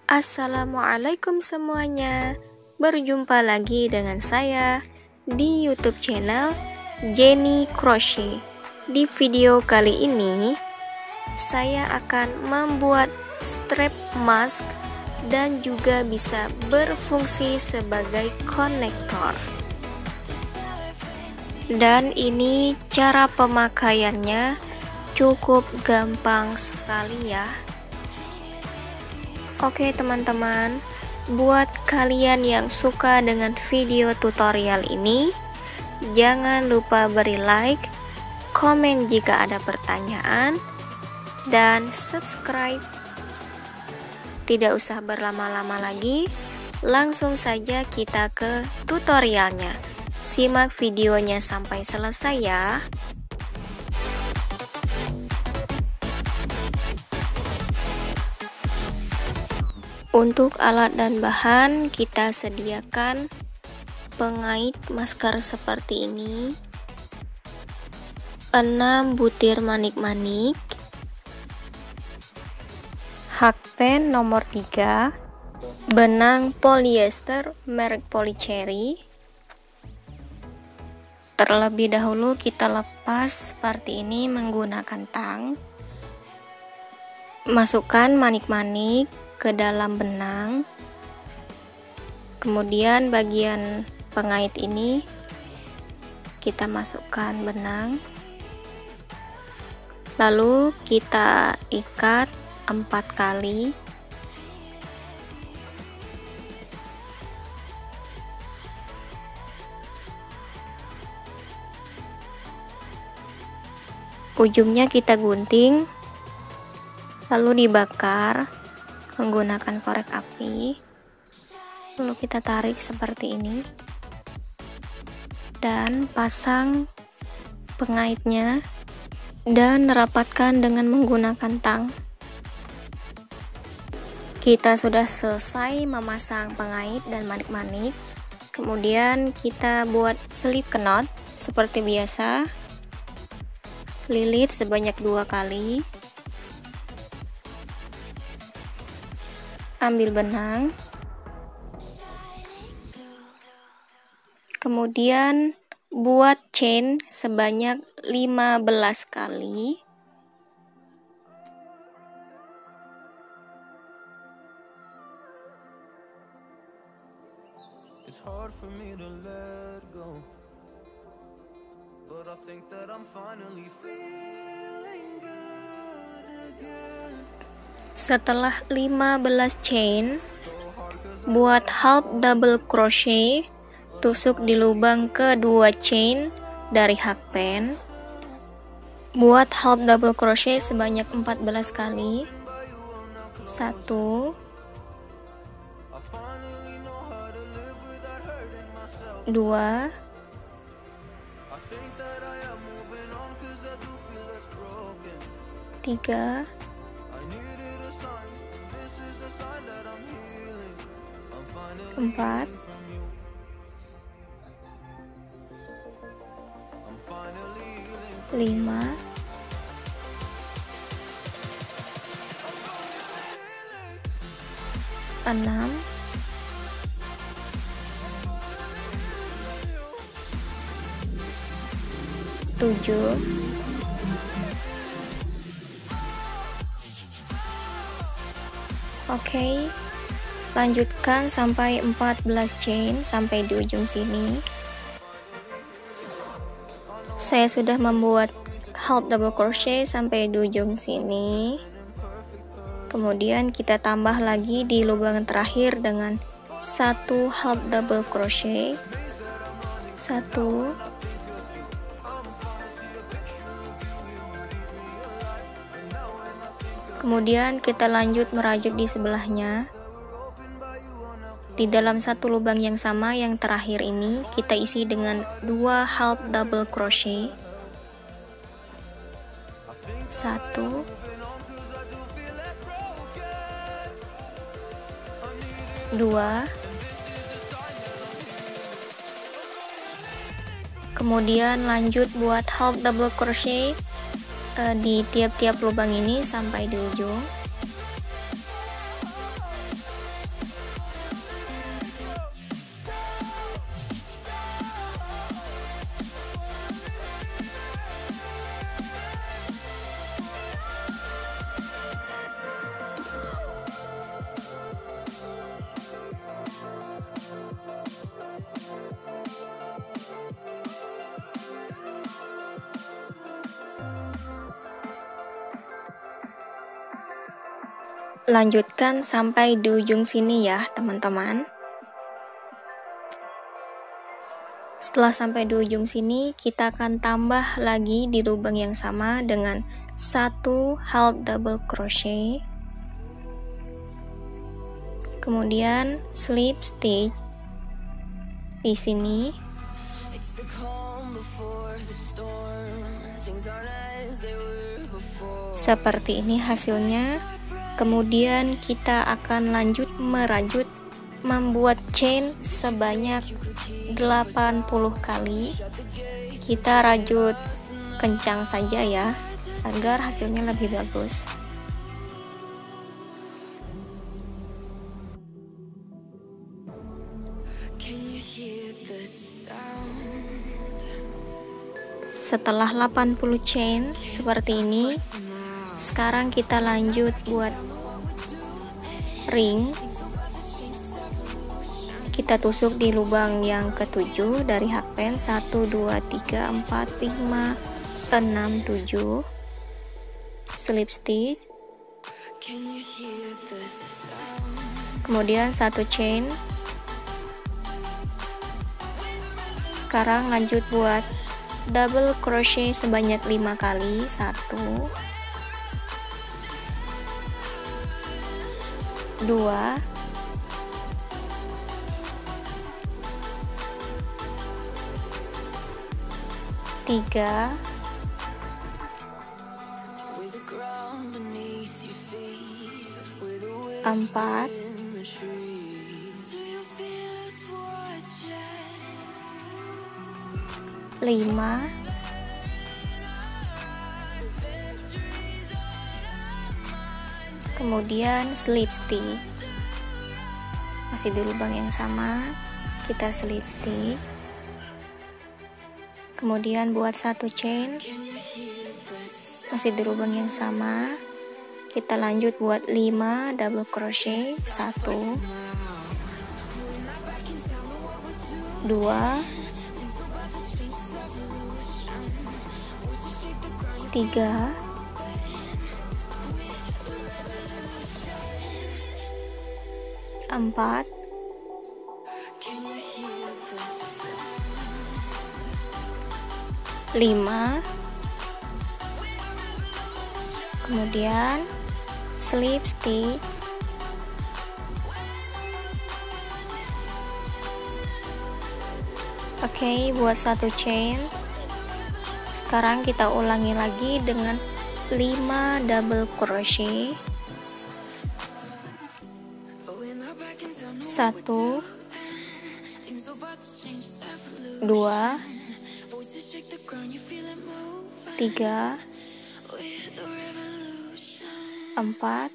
Assalamualaikum semuanya. Berjumpa lagi dengan saya di YouTube channel Jenny Crochet. Di video kali ini saya akan membuat strap mask dan juga bisa berfungsi sebagai konektor. Dan ini cara pemakaiannya cukup gampang sekali ya. Oke teman-teman, buat kalian yang suka dengan video tutorial ini, jangan lupa beri like, komen jika ada pertanyaan, dan subscribe. Tidak usah berlama-lama lagi, langsung saja kita ke tutorialnya. Simak videonya sampai selesai ya. Untuk alat dan bahan kita sediakan pengait masker seperti ini, 6 butir manik-manik, hakpen nomor 3, benang polyester merek Polycherry. Terlebih dahulu kita lepas seperti ini menggunakan tang. Masukkan manik-manik ke dalam benang, kemudian bagian pengait ini kita masukkan benang, lalu kita ikat 4 kali. Ujungnya kita gunting, lalu dibakar menggunakan korek api, lalu kita tarik seperti ini dan pasang pengaitnya dan rapatkan dengan menggunakan tang. Kita sudah selesai memasang pengait dan manik-manik, kemudian kita buat selip knot seperti biasa. Lilit sebanyak 2 kali. Ambil benang, kemudian buat chain sebanyak 15 kali. It's hard for me to let go, but I think that I'm finally feeling good again. Setelah 15 chain, buat half double crochet, tusuk di lubang kedua chain dari hakpen. Buat half double crochet sebanyak 14 kali. 1, 2, 3, 4, 5, 6, 7, 8. Lanjutkan sampai 14 chain sampai di ujung sini. Saya sudah membuat half double crochet sampai di ujung sini. Kemudian kita tambah lagi di lubang terakhir dengan 1 half double crochet. 1, kemudian kita lanjut merajut di sebelahnya. Di dalam satu lubang yang sama yang terakhir ini kita isi dengan 2 half double crochet. 1, 2, Kemudian lanjut buat half double crochet di tiap-tiap lubang ini sampai di ujung. Lanjutkan sampai di ujung sini ya teman-teman. Setelah sampai di ujung sini, kita akan tambah lagi di lubang yang sama dengan 1 half double crochet, kemudian slip stitch di sini. Seperti ini hasilnya. Kemudian kita akan lanjut merajut membuat chain sebanyak 80 kali. Kita rajut kencang saja ya, agar hasilnya lebih bagus. Setelah 80 chain seperti ini, sekarang kita lanjut buat ring. Kita tusuk di lubang yang ke-7 dari hakpen. 1 2 3 4 5 6 7 slip stitch, kemudian 1 chain. Sekarang lanjut buat double crochet sebanyak 5 kali. 1 2 3 4 5 kemudian slip stitch. Masih di lubang yang sama, kita slip stitch, kemudian buat 1 chain. Masih di lubang yang sama, kita lanjut buat 5 double crochet. 1 2 3 4 5 kemudian slip stitch, oke, buat 1 chain. Sekarang kita ulangi lagi dengan 5 double crochet. 1 2 3 4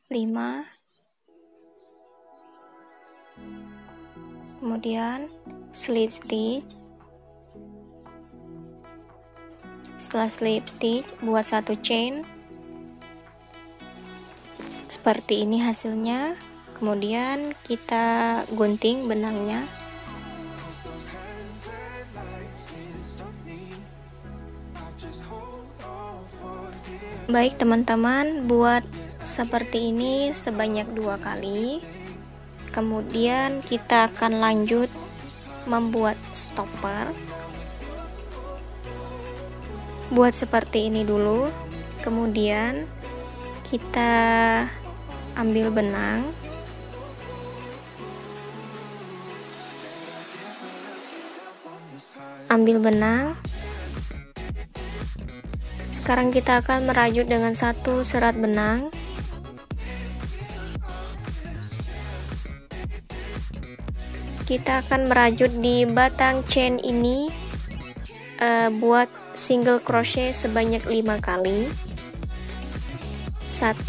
5 kemudian slip stitch. Setelah slip stitch, buat 1 chain. Seperti ini hasilnya. Kemudian kita gunting benangnya. Baik teman-teman, buat seperti ini sebanyak 2 kali. Kemudian kita akan lanjut membuat stopper. Buat seperti ini dulu, kemudian kita ambil benang, sekarang kita akan merajut dengan 1 serat benang. kita akan merajut di batang chain ini buat single crochet sebanyak 5 kali. 1,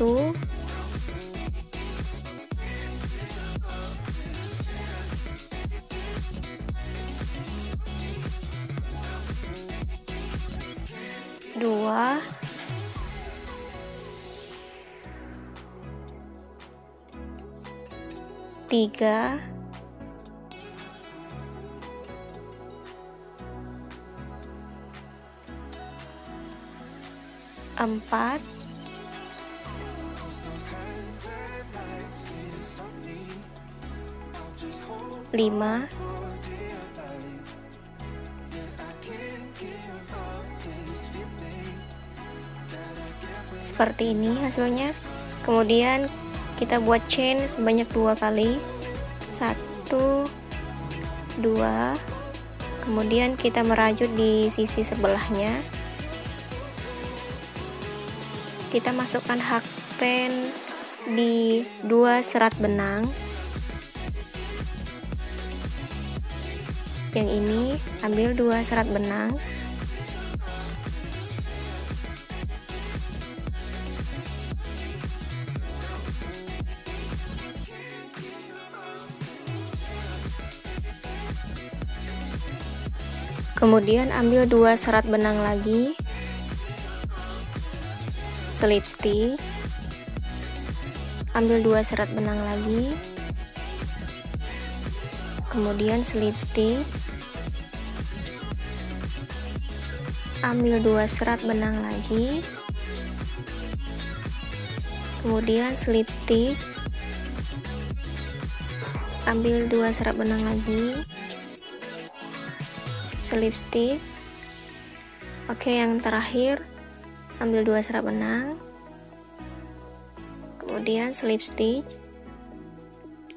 2, 3, 4, 5, seperti ini hasilnya. Kemudian kita buat chain sebanyak 2 kali. 1, 2, kemudian kita merajut di sisi sebelahnya. Kita masukkan hakpen di 2 serat benang. Yang ini ambil 2 serat benang. Kemudian ambil 2 serat benang lagi, slip stitch, ambil 2 serat benang lagi, kemudian slip stitch, ambil 2 serat benang lagi, kemudian slip stitch, ambil 2 serat benang lagi, slip stitch. Oke, yang terakhir ambil 2 serat benang, kemudian slip stitch.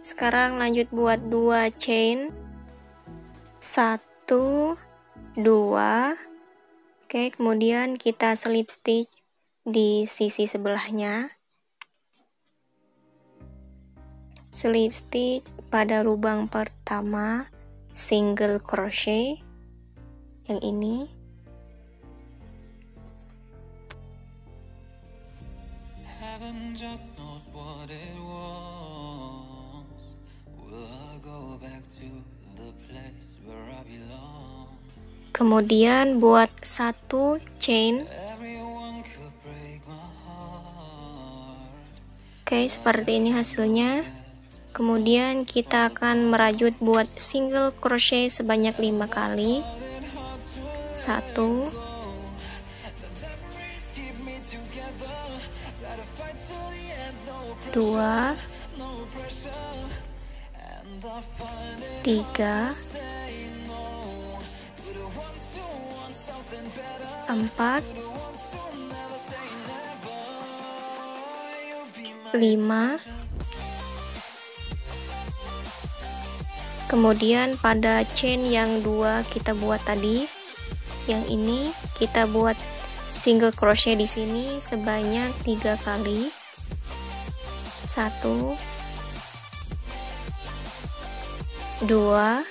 Sekarang lanjut buat 2 chain, 1, 2. Oke, kemudian kita slip stitch di sisi sebelahnya, slip stitch pada lubang pertama, single crochet yang ini. Heaven just knows what it was. Will I go back to the place where I belong? Kemudian buat 1 chain. Everyone could break my heart. Oke, seperti ini hasilnya. Kemudian kita akan merajut buat single crochet sebanyak 5 kali. 1, 2, 3, 4, 5. Kemudian pada chain yang 2 kita buat tadi, yang ini kita buat single crochet di sini sebanyak 3 kali. 1, 2,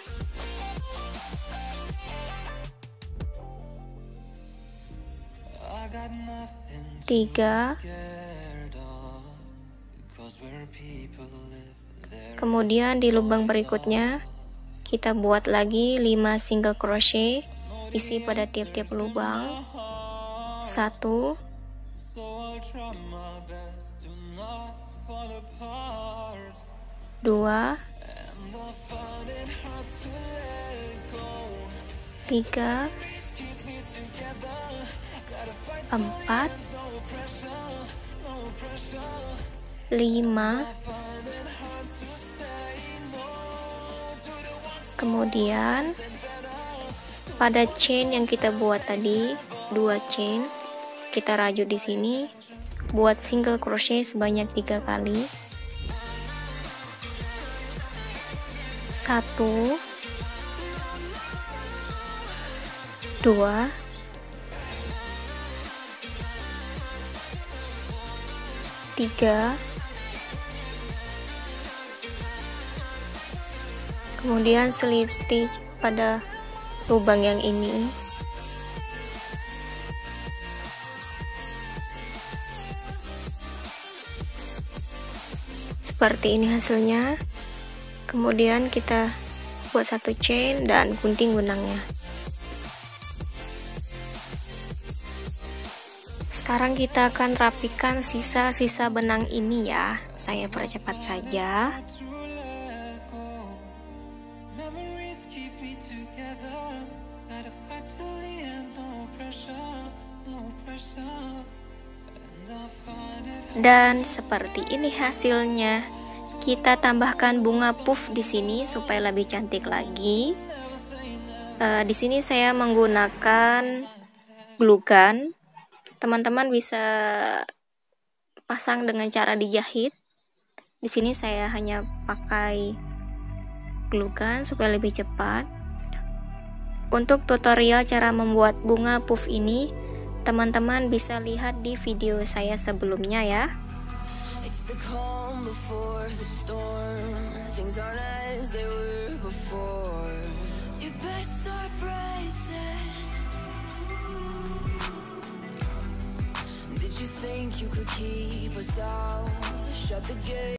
3. Kemudian di lubang berikutnya kita buat lagi 5 single crochet, isi pada tiap-tiap lubang. 1, 2, 3, 4, 5. Kemudian pada chain yang kita buat tadi, 2 chain, kita rajut di sini, buat single crochet sebanyak 3 kali. 1, 2, 3. Kemudian slip stitch pada lubang yang ini. Seperti ini hasilnya. Kemudian kita buat satu chain dan gunting benangnya. Sekarang kita akan rapikan sisa-sisa benang ini ya. Saya percepat saja. Dan seperti ini hasilnya. Kita tambahkan bunga puff di sini supaya lebih cantik lagi. Di sini saya menggunakan glue gun. Teman-teman bisa pasang dengan cara dijahit. Di sini saya hanya pakai glue gun supaya lebih cepat. Untuk tutorial cara membuat bunga puff ini, teman-teman bisa lihat di video saya sebelumnya ya.